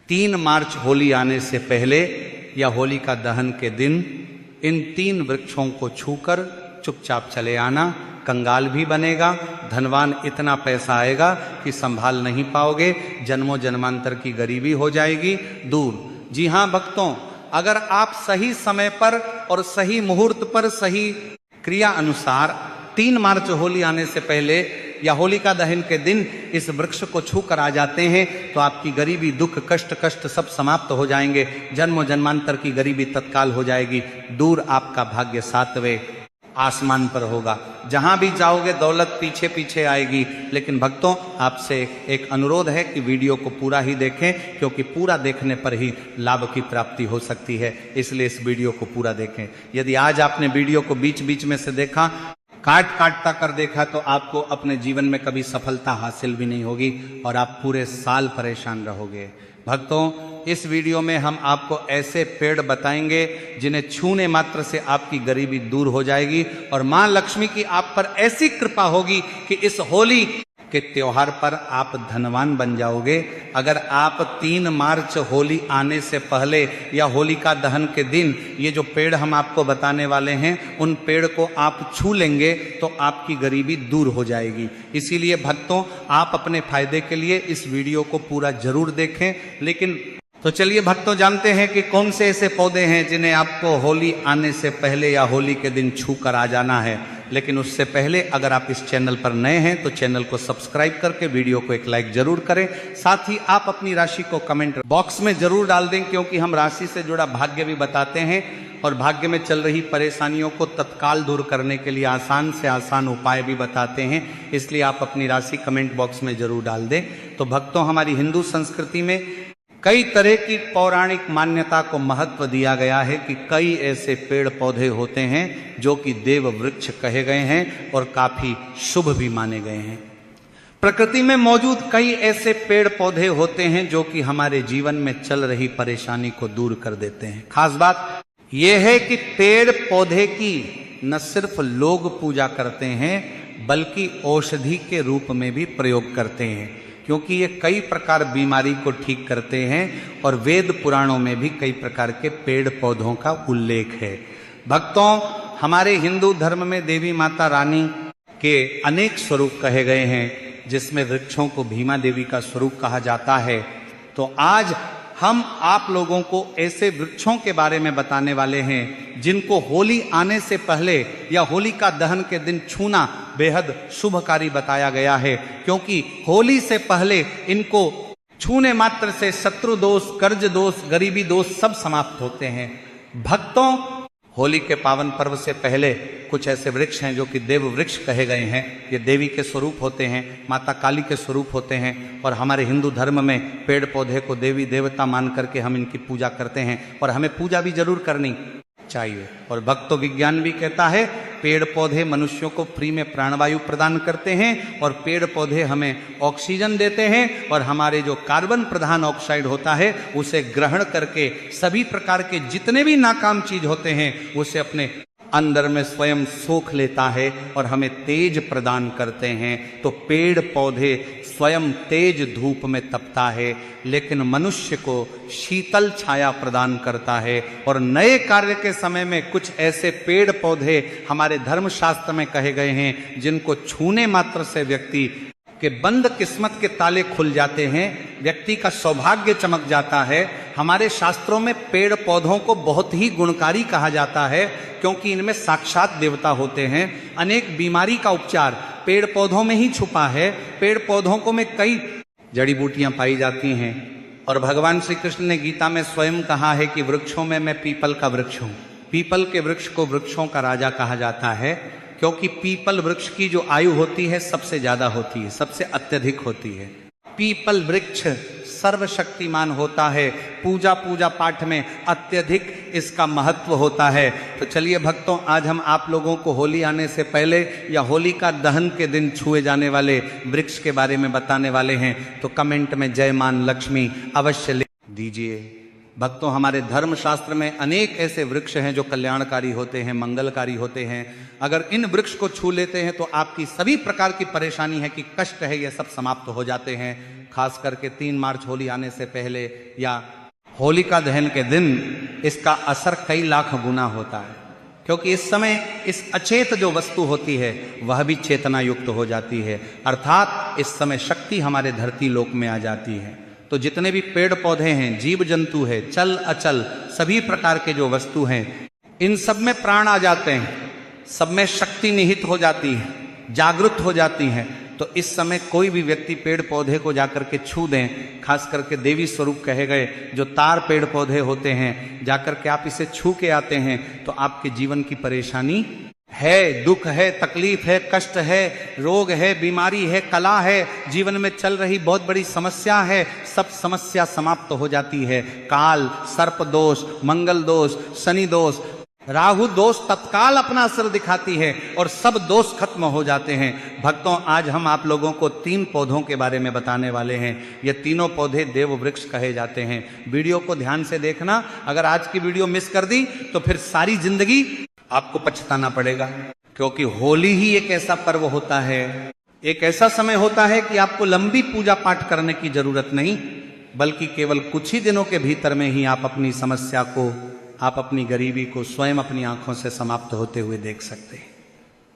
3 मार्च होली आने से पहले या होली का दहन के दिन इन 3 वृक्षों को छूकर चुपचाप चले आना। कंगाल भी बनेगा, धनवान इतना पैसा आएगा कि संभाल नहीं पाओगे, जन्मों जन्मांतर की गरीबी हो जाएगी दूर। जी हाँ भक्तों, अगर आप सही समय पर और सही मुहूर्त पर सही क्रिया अनुसार 3 मार्च होली आने से पहले या होलिका दहन के दिन इस वृक्ष को छू कर आ जाते हैं तो आपकी गरीबी, दुख, कष्ट सब समाप्त हो जाएंगे। जन्मों जन्मांतर की गरीबी तत्काल हो जाएगी दूर। आपका भाग्य 7वें आसमान पर होगा। जहां भी जाओगे दौलत पीछे पीछे आएगी। लेकिन भक्तों, आपसे एक अनुरोध है कि वीडियो को पूरा ही देखें, क्योंकि पूरा देखने पर ही लाभ की प्राप्ति हो सकती है। इसलिए इस वीडियो को पूरा देखें। यदि आज आपने वीडियो को बीच बीच में से देखा, काटता कर देखा, तो आपको अपने जीवन में कभी सफलता हासिल भी नहीं होगी और आप पूरे साल परेशान रहोगे। भक्तों, इस वीडियो में हम आपको ऐसे पेड़ बताएंगे जिन्हें छूने मात्र से आपकी गरीबी दूर हो जाएगी और मां लक्ष्मी की आप पर ऐसी कृपा होगी कि इस होली के त्योहार पर आप धनवान बन जाओगे। अगर आप 3 मार्च होली आने से पहले या होलिका दहन के दिन ये जो पेड़ हम आपको बताने वाले हैं, उन पेड़ को आप छू लेंगे तो आपकी गरीबी दूर हो जाएगी। इसीलिए भक्तों, आप अपने फायदे के लिए इस वीडियो को पूरा जरूर देखें। लेकिन तो चलिए भक्तों, जानते हैं कि कौन से ऐसे पौधे हैं जिन्हें आपको होली आने से पहले या होली के दिन छू कर आ जाना है। लेकिन उससे पहले अगर आप इस चैनल पर नए हैं तो चैनल को सब्सक्राइब करके वीडियो को एक लाइक जरूर करें। साथ ही आप अपनी राशि को कमेंट बॉक्स में जरूर डाल दें, क्योंकि हम राशि से जुड़ा भाग्य भी बताते हैं और भाग्य में चल रही परेशानियों को तत्काल दूर करने के लिए आसान से आसान उपाय भी बताते हैं। इसलिए आप अपनी राशि कमेंट बॉक्स में जरूर डाल दें। तो भक्तों, हमारी हिंदू संस्कृति में कई तरह की पौराणिक मान्यता को महत्व दिया गया है कि कई ऐसे पेड़ पौधे होते हैं जो कि देव वृक्ष कहे गए हैं और काफी शुभ भी माने गए हैं। प्रकृति में मौजूद कई ऐसे पेड़ पौधे होते हैं जो कि हमारे जीवन में चल रही परेशानी को दूर कर देते हैं। खास बात यह है कि पेड़ पौधे की न सिर्फ लोग पूजा करते हैं बल्कि औषधि के रूप में भी प्रयोग करते हैं, क्योंकि ये कई प्रकार बीमारी को ठीक करते हैं और वेद पुराणों में भी कई प्रकार के पेड़ पौधों का उल्लेख है। भक्तों, हमारे हिंदू धर्म में देवी माता रानी के अनेक स्वरूप कहे गए हैं, जिसमें वृक्षों को भीमा देवी का स्वरूप कहा जाता है। तो आज हम आप लोगों को ऐसे वृक्षों के बारे में बताने वाले हैं जिनको होली आने से पहले या होलिका दहन के दिन छूना बेहद शुभकारी बताया गया है, क्योंकि होली से पहले इनको छूने मात्र से शत्रु दोष, कर्ज दोष, गरीबी दोष सब समाप्त होते हैं। भक्तों, होली के पावन पर्व से पहले कुछ ऐसे वृक्ष हैं जो कि देव वृक्ष कहे गए हैं। ये देवी के स्वरूप होते हैं, माता काली के स्वरूप होते हैं और हमारे हिंदू धर्म में पेड़ पौधे को देवी देवता मान करके हम इनकी पूजा करते हैं और हमें पूजा भी जरूर करनी चाहिए। और भक्तों, विज्ञान भी कहता है पेड़ पौधे मनुष्यों को फ्री में प्राणवायु प्रदान करते हैं और पेड़ पौधे हमें ऑक्सीजन देते हैं और हमारे जो कार्बन प्रधान ऑक्साइड होता है उसे ग्रहण करके सभी प्रकार के जितने भी नाकाम चीज होते हैं उसे अपने अंदर में स्वयं सोख लेता है और हमें तेज प्रदान करते हैं। तो पेड़ पौधे स्वयं तेज धूप में तपता है, लेकिन मनुष्य को शीतल छाया प्रदान करता है। और नए कार्य के समय में कुछ ऐसे पेड़ पौधे हमारे धर्मशास्त्र में कहे गए हैं जिनको छूने मात्र से व्यक्ति के बंद किस्मत के ताले खुल जाते हैं, व्यक्ति का सौभाग्य चमक जाता है। हमारे शास्त्रों में पेड़ पौधों को बहुत ही गुणकारी कहा जाता है, क्योंकि इनमें साक्षात देवता होते हैं। अनेक बीमारी का उपचार पेड़ पौधों में ही छुपा है। पेड़ पौधों को में कई जड़ी बूटियां पाई जाती हैं और भगवान श्री कृष्ण ने गीता में स्वयं कहा है कि वृक्षों में मैं पीपल का वृक्ष हूं। पीपल के वृक्ष को वृक्षों का राजा कहा जाता है, क्योंकि पीपल वृक्ष की जो आयु होती है सबसे ज्यादा होती है, सबसे अत्यधिक होती है। पीपल वृक्ष सर्वशक्तिमान होता है, पूजा पूजा पाठ में अत्यधिक इसका महत्व होता है। तो चलिए भक्तों, आज हम आप लोगों को होली आने से पहले या होलिका दहन के दिन छुए जाने वाले वृक्ष के बारे में बताने वाले हैं। तो कमेंट में जय मां लक्ष्मी अवश्य लिख दीजिए। भक्तों, हमारे धर्मशास्त्र में अनेक ऐसे वृक्ष हैं जो कल्याणकारी होते हैं, मंगलकारी होते हैं। अगर इन वृक्ष को छू लेते हैं तो आपकी सभी प्रकार की परेशानी है कि कष्ट है, ये सब समाप्त हो जाते हैं। खास करके 3 मार्च होली आने से पहले या होलिका दहन के दिन इसका असर कई लाख गुना होता है, क्योंकि इस समय इस अचेत जो वस्तु होती है वह भी चेतना युक्त हो जाती है, अर्थात इस समय शक्ति हमारे धरती लोक में आ जाती है। तो जितने भी पेड़ पौधे हैं, जीव जंतु है, चल अचल सभी प्रकार के जो वस्तु हैं, इन सब में प्राण आ जाते हैं, सब में शक्ति निहित हो जाती है, जागृत हो जाती है। तो इस समय कोई भी व्यक्ति पेड़ पौधे को जाकर के छू दें, खास करके देवी स्वरूप कहे गए जो तार पेड़ पौधे होते हैं, जाकर के आप इसे छू के आते हैं तो आपके जीवन की परेशानी है, दुख है, तकलीफ है, कष्ट है, रोग है, बीमारी है, कला है, जीवन में चल रही बहुत बड़ी समस्या है, सब समस्या समाप्त हो जाती है। काल, सर्प दोष, मंगल दोष, शनि दोष, राहु दोष तत्काल अपना असर दिखाती है और सब दोष खत्म हो जाते हैं। भक्तों, आज हम आप लोगों को 3 पौधों के बारे में बताने वाले हैं। ये तीनों पौधे देव वृक्ष कहे जाते हैं। वीडियो को ध्यान से देखना, अगर आज की वीडियो मिस कर दी तो फिर सारी जिंदगी आपको पछताना पड़ेगा, क्योंकि होली ही एक ऐसा पर्व होता है, एक ऐसा समय होता है कि आपको लंबी पूजा पाठ करने की जरूरत नहीं, बल्कि केवल कुछ ही दिनों के भीतर में ही आप अपनी समस्या को, आप अपनी गरीबी को स्वयं अपनी आंखों से समाप्त होते हुए देख सकते हैं।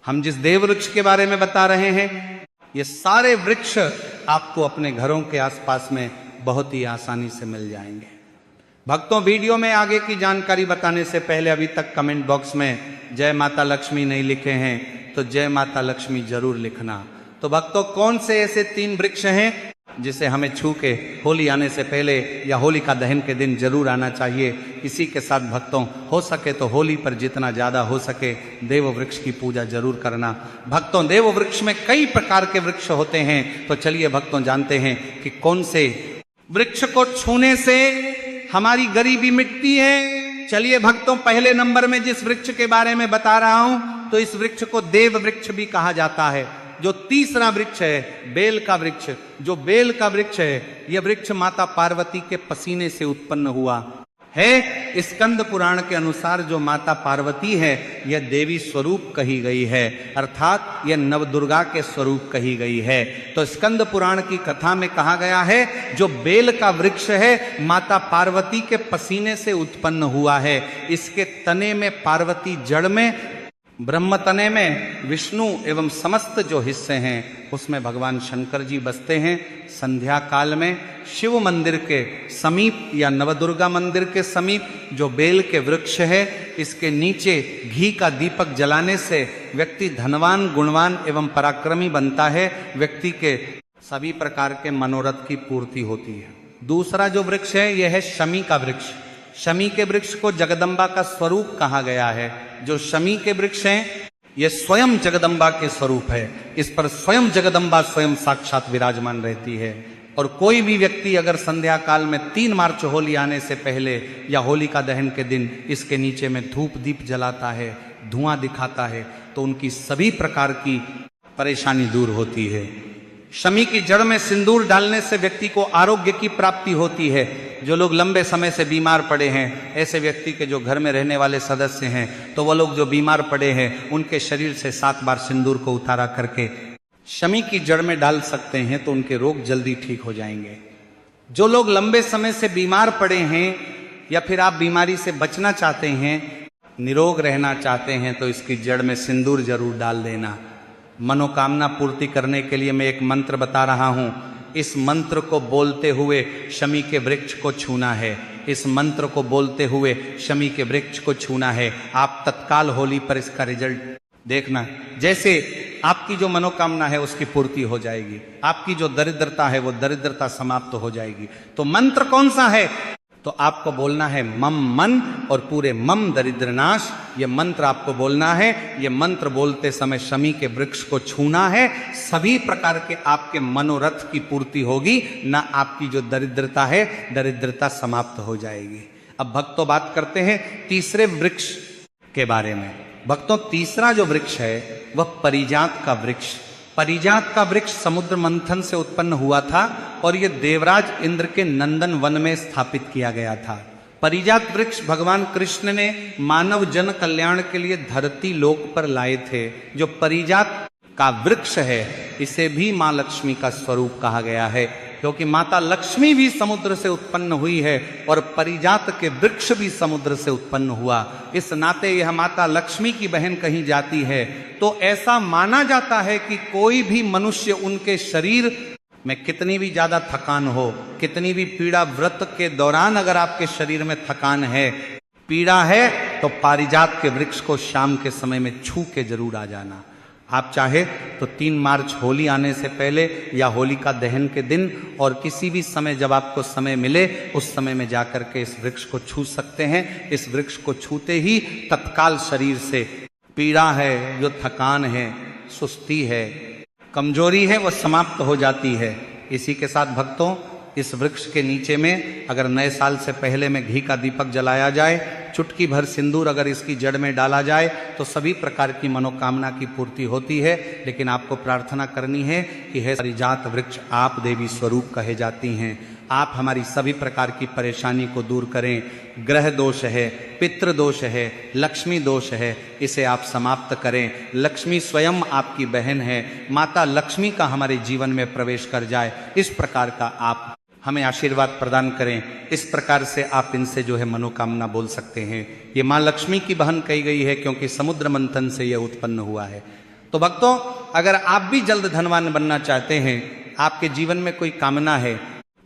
हम जिस देव वृक्ष के बारे में बता रहे हैं, ये सारे वृक्ष आपको अपने घरों के आसपास में बहुत ही आसानी से मिल जाएंगे। भक्तों, वीडियो में आगे की जानकारी बताने से पहले अभी तक कमेंट बॉक्स में जय माता लक्ष्मी नहीं लिखे हैं तो जय माता लक्ष्मी जरूर लिखना। तो भक्तों, कौन से ऐसे 3 वृक्ष हैं जिसे हमें छू के होली आने से पहले या होलिका दहन के दिन जरूर आना चाहिए? इसी के साथ भक्तों, हो सके तो होली पर जितना ज़्यादा हो सके देव वृक्ष की पूजा जरूर करना। भक्तों, देव वृक्ष में कई प्रकार के वृक्ष होते हैं, तो चलिए भक्तों जानते हैं कि कौन से वृक्ष को छूने से हमारी गरीबी मिटती है। चलिए भक्तों, पहले नंबर में जिस वृक्ष के बारे में बता रहा हूं, तो इस वृक्ष को देव वृक्ष भी कहा जाता है। जो तीसरा वृक्ष है, बेल का वृक्ष, जो बेल का वृक्ष है, यह वृक्ष माता पार्वती के पसीने से उत्पन्न हुआ है। स्कंद पुराण के अनुसार जो माता पार्वती है, यह देवी स्वरूप कही गई है, अर्थात यह नवदुर्गा के स्वरूप कही गई है। तो स्कंद पुराण की कथा में कहा गया है, जो बेल का वृक्ष है माता पार्वती के पसीने से उत्पन्न हुआ है। इसके तने में पार्वती, जड़ में ब्रह्म, तने में विष्णु एवं समस्त जो हिस्से हैं उसमें भगवान शंकर जी बसते हैं। संध्या काल में शिव मंदिर के समीप या नवदुर्गा मंदिर के समीप जो बेल के वृक्ष है, इसके नीचे घी का दीपक जलाने से व्यक्ति धनवान, गुणवान एवं पराक्रमी बनता है। व्यक्ति के सभी प्रकार के मनोरथ की पूर्ति होती है। दूसरा जो वृक्ष है, यह है शमी का वृक्ष। शमी के वृक्ष को जगदम्बा का स्वरूप कहा गया है। जो शमी के वृक्ष हैं, ये स्वयं जगदम्बा के स्वरूप है। इस पर स्वयं जगदम्बा स्वयं साक्षात विराजमान रहती है। और कोई भी व्यक्ति अगर संध्या काल में 3 मार्च होली आने से पहले या होलिका दहन के दिन इसके नीचे में धूप दीप जलाता है, धुआं दिखाता है, तो उनकी सभी प्रकार की परेशानी दूर होती है। शमी की जड़ में सिंदूर डालने से व्यक्ति को आरोग्य की प्राप्ति होती है। जो लोग लंबे समय से बीमार पड़े हैं, ऐसे व्यक्ति के जो घर में रहने वाले सदस्य हैं, तो वो लोग जो बीमार पड़े हैं, उनके शरीर से 7 बार सिंदूर को उतारा करके शमी की जड़ में डाल सकते हैं, तो उनके रोग जल्दी ठीक हो जाएंगे। जो लोग लंबे समय से बीमार पड़े हैं या फिर आप बीमारी से बचना चाहते हैं, निरोग रहना चाहते हैं, तो इसकी जड़ में सिंदूर जरूर डाल देना। मनोकामना पूर्ति करने के लिए मैं एक मंत्र बता रहा हूं। इस मंत्र को बोलते हुए शमी के वृक्ष को छूना है। इस मंत्र को बोलते हुए शमी के वृक्ष को छूना है। आप तत्काल होली पर इसका रिजल्ट देखना। जैसे आपकी जो मनोकामना है उसकी पूर्ति हो जाएगी, आपकी जो दरिद्रता है वो दरिद्रता समाप्त हो जाएगी। तो मंत्र कौन सा है? तो आपको बोलना है मम मन और पूरे मम दरिद्र नाश। ये मंत्र आपको बोलना है। ये मंत्र बोलते समय शमी के वृक्ष को छूना है। सभी प्रकार के आपके मनोरथ की पूर्ति होगी, ना आपकी जो दरिद्रता है, दरिद्रता समाप्त हो जाएगी। अब भक्तों बात करते हैं तीसरे वृक्ष के बारे में। भक्तों, तीसरा जो वृक्ष है वह परिजात का वृक्ष। परिजात का वृक्ष समुद्र मंथन से उत्पन्न हुआ था और यह देवराज इंद्र के नंदन वन में स्थापित किया गया था। परिजात वृक्ष भगवान कृष्ण ने मानव जन कल्याण के लिए धरती लोक पर लाए थे। जो परिजात का वृक्ष है इसे भी मां लक्ष्मी का स्वरूप कहा गया है, क्योंकि माता लक्ष्मी भी समुद्र से उत्पन्न हुई है और परिजात के वृक्ष भी समुद्र से उत्पन्न हुआ। इस नाते यह माता लक्ष्मी की बहन कही जाती है। तो ऐसा माना जाता है कि कोई भी मनुष्य उनके शरीर में कितनी भी ज्यादा थकान हो, कितनी भी पीड़ा, व्रत के दौरान अगर आपके शरीर में थकान है, पीड़ा है, तो पारिजात के वृक्ष को शाम के समय में छू के जरूर आ जाना। आप चाहे तो 3 मार्च होली आने से पहले या होलिका दहन के दिन और किसी भी समय जब आपको समय मिले उस समय में जाकर के इस वृक्ष को छू सकते हैं। इस वृक्ष को छूते ही तत्काल शरीर से पीड़ा है, जो थकान है, सुस्ती है, कमजोरी है, वो समाप्त हो जाती है। इसी के साथ भक्तों, इस वृक्ष के नीचे में अगर नए साल से पहले में घी का दीपक जलाया जाए, चुटकी भर सिंदूर अगर इसकी जड़ में डाला जाए तो सभी प्रकार की मनोकामना की पूर्ति होती है। लेकिन आपको प्रार्थना करनी है कि हे परिजात वृक्ष, आप देवी स्वरूप कहे जाती हैं, आप हमारी सभी प्रकार की परेशानी को दूर करें। ग्रह दोष है, पितृ दोष है, लक्ष्मी दोष है, इसे आप समाप्त करें। लक्ष्मी स्वयं आपकी बहन है, माता लक्ष्मी का हमारे जीवन में प्रवेश कर जाए, इस प्रकार का आप हमें आशीर्वाद प्रदान करें। इस प्रकार से आप इनसे जो है मनोकामना बोल सकते हैं। ये माँ लक्ष्मी की बहन कही गई है क्योंकि समुद्र मंथन से यह उत्पन्न हुआ है। तो भक्तों, अगर आप भी जल्द धनवान बनना चाहते हैं, आपके जीवन में कोई कामना है,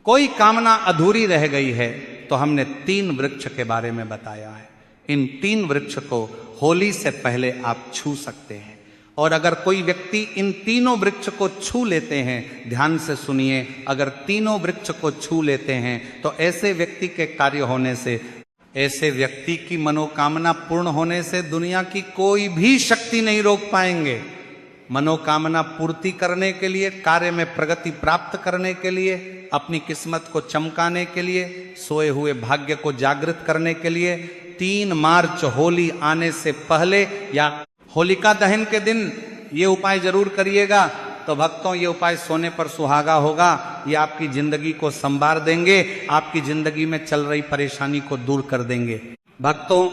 कोई कामना अधूरी रह गई है, तो हमने 3 वृक्ष के बारे में बताया है। इन 3 वृक्ष को होली से पहले आप छू सकते हैं। और अगर कोई व्यक्ति इन तीनों वृक्ष को छू लेते हैं, ध्यान से सुनिए, अगर तीनों वृक्ष को छू लेते हैं तो ऐसे व्यक्ति के कार्य होने से, ऐसे व्यक्ति की मनोकामना पूर्ण होने से दुनिया की कोई भी शक्ति नहीं रोक पाएंगे। मनोकामना पूर्ति करने के लिए, कार्य में प्रगति प्राप्त करने के लिए, अपनी किस्मत को चमकाने के लिए, सोए हुए भाग्य को जागृत करने के लिए 3 मार्च होली आने से पहले या होलिका दहन के दिन ये उपाय जरूर करिएगा। तो भक्तों, ये उपाय सोने पर सुहागा होगा। ये आपकी जिंदगी को संवार देंगे, आपकी जिंदगी में चल रही परेशानी को दूर कर देंगे। भक्तों,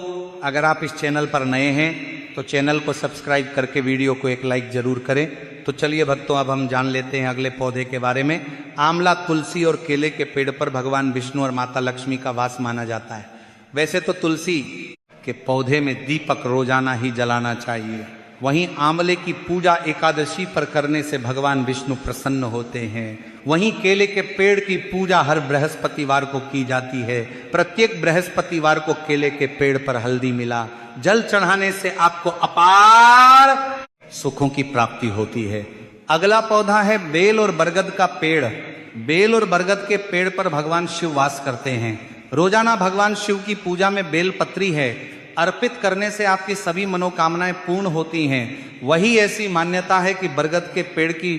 अगर आप इस चैनल पर नए हैं तो चैनल को सब्सक्राइब करके वीडियो को एक लाइक जरूर करें। तो चलिए भक्तों, अब हम जान लेते हैं अगले पौधे के बारे में। आंवला, तुलसी और केले के पेड़ पर भगवान विष्णु और माता लक्ष्मी का वास माना जाता है। वैसे तो तुलसी के पौधे में दीपक रोजाना ही जलाना चाहिए, वहीं आंवले की पूजा एकादशी पर करने से भगवान विष्णु प्रसन्न होते हैं। वहीं केले के पेड़ की पूजा हर बृहस्पतिवार को की जाती है। प्रत्येक बृहस्पतिवार को केले के पेड़ पर हल्दी मिला जल चढ़ाने से आपको अपार सुखों की प्राप्ति होती है। अगला पौधा है बेल और बरगद का पेड़। बेल और बरगद के पेड़ पर भगवान शिव वास करते हैं। रोजाना भगवान शिव की पूजा में बेल पत्री है, अर्पित करने से आपकी सभी मनोकामनाएं पूर्ण होती हैं। वही ऐसी मान्यता है कि बरगद के पेड़ की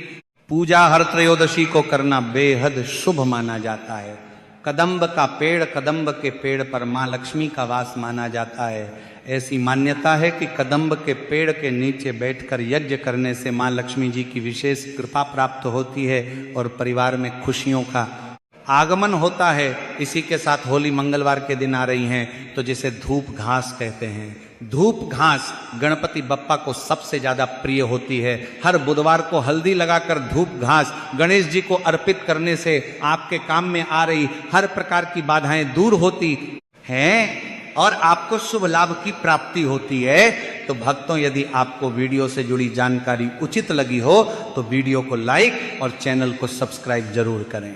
पूजा हर त्रयोदशी को करना बेहद शुभ माना जाता है। कदम्ब का पेड़, कदम्ब के पेड़ पर माँ लक्ष्मी का वास माना जाता है। ऐसी मान्यता है कि कदम्ब के पेड़ के नीचे बैठकर यज्ञ करने से माँ लक्ष्मी जी की विशेष कृपा प्राप्त होती है और परिवार में खुशियों का आगमन होता है। इसी के साथ होली मंगलवार के दिन आ रही हैं, तो जिसे धूप घास कहते हैं। धूप घास गणपति बप्पा को सबसे ज्यादा प्रिय होती है। हर बुधवार को हल्दी लगाकर धूप घास गणेश जी को अर्पित करने से आपके काम में आ रही हर प्रकार की बाधाएं दूर होती हैं और आपको शुभ लाभ की प्राप्ति होती है। तो भक्तों, यदि आपको वीडियो से जुड़ी जानकारी उचित लगी हो तो वीडियो को लाइक और चैनल को सब्सक्राइब जरूर करें।